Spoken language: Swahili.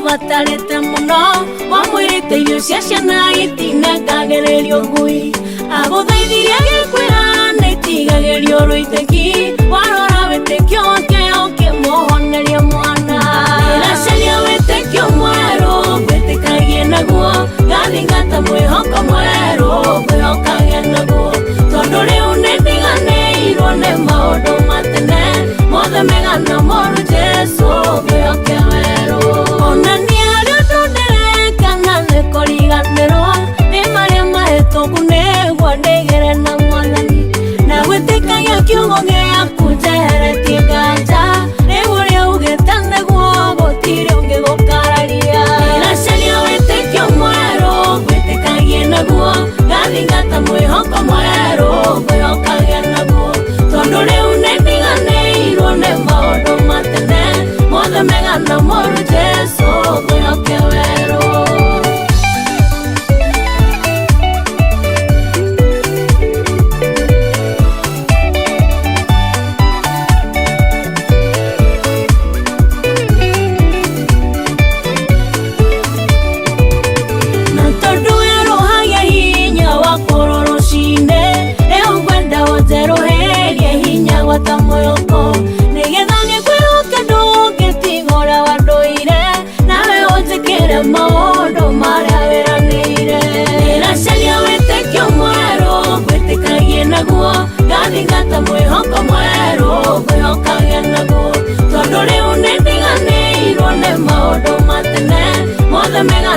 Batalete muno, wamwirite yucia ciana itinagererio ngui aguthaithirie gikwira nitigagerio ruiteki warora witekio keo kimuhoneria mwana iracaria witekio mweru gwitikagie naguo gathingata mwihoko mweru ngwihokagia naguo tondu riu nindiganĩirwo nĩ maũndũ matene mothe megana moru Jesu ngwihoke weru kiungo giaku njeheretie nganja riu uria ugite niguo gutiri ungigukararia iracaria witikio mweru ngwitikagie naguo gathingata mwihoko mweru ngwihokagia naguo tondu riu nindiganĩirwo nĩ maũndũ matene mothe megana moru Jesu ngwihoke weru. Maũndũ marĩa wĩranĩire iracaria wĩtĩkio mwerũ ngwĩtĩkagie naguo gathingata mwĩhoko mwerũ ngwĩhokagia naguo tondu rĩu nĩndiganĩirwo nĩ maũndũ matene mothe mega